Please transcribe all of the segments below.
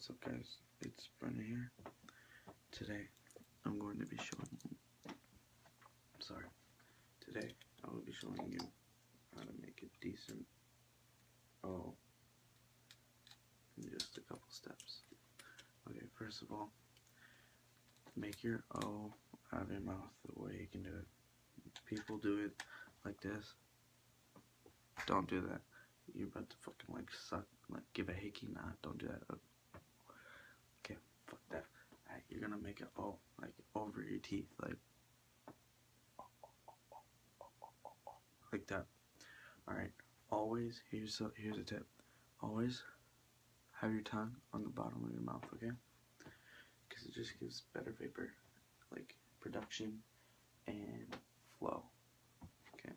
What's up, guys? It's Brennan here. Today I'm going to be showing today I will be showing you how to make a decent O in just a couple steps. Okay, first of all, make your O out of your mouth the way you can do it. People do it like this. Don't do that. You're about to fucking like suck, like give a hickey. Nah, don't do that. Okay, fuck that. Alright, you're gonna make an O like over your teeth, like that. Alright, always, here's a tip. Always have your tongue on the bottom of your mouth, okay? Because it just gives better vapor, like production and flow. Okay.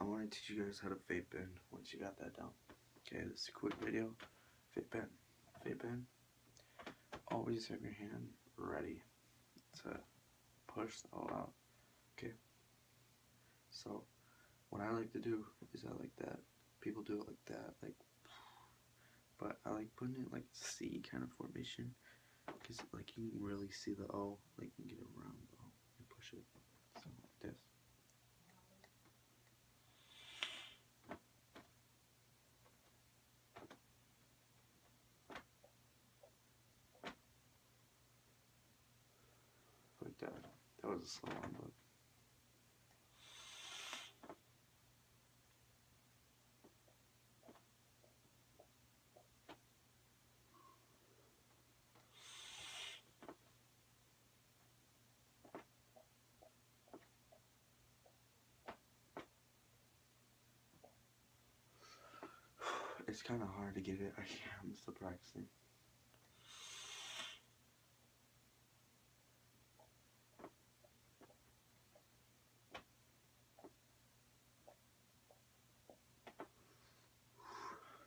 I want to teach you guys how to vape in once you got that down. Okay, this is a quick video. Vape in. Vape in. Always have your hand ready to push the O out. Okay. So what I like to do is I like that. People do it like that, but I like putting it like C kind of formation, because like you can really see the O, like you can get around the O and push it. So like this. Like that. That was a slow one, but it's kind of hard to get it. I'm still practicing.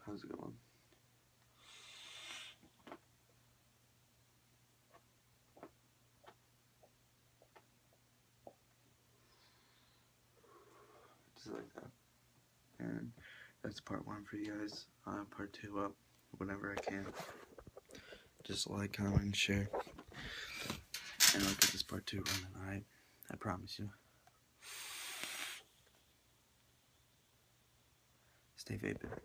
How's it going? Just like that. And that's part 1 for you guys. Part 2 up whenever I can. Just like, comment, and share. And I'll get this part 2 running, alright? I promise you. Stay vaping.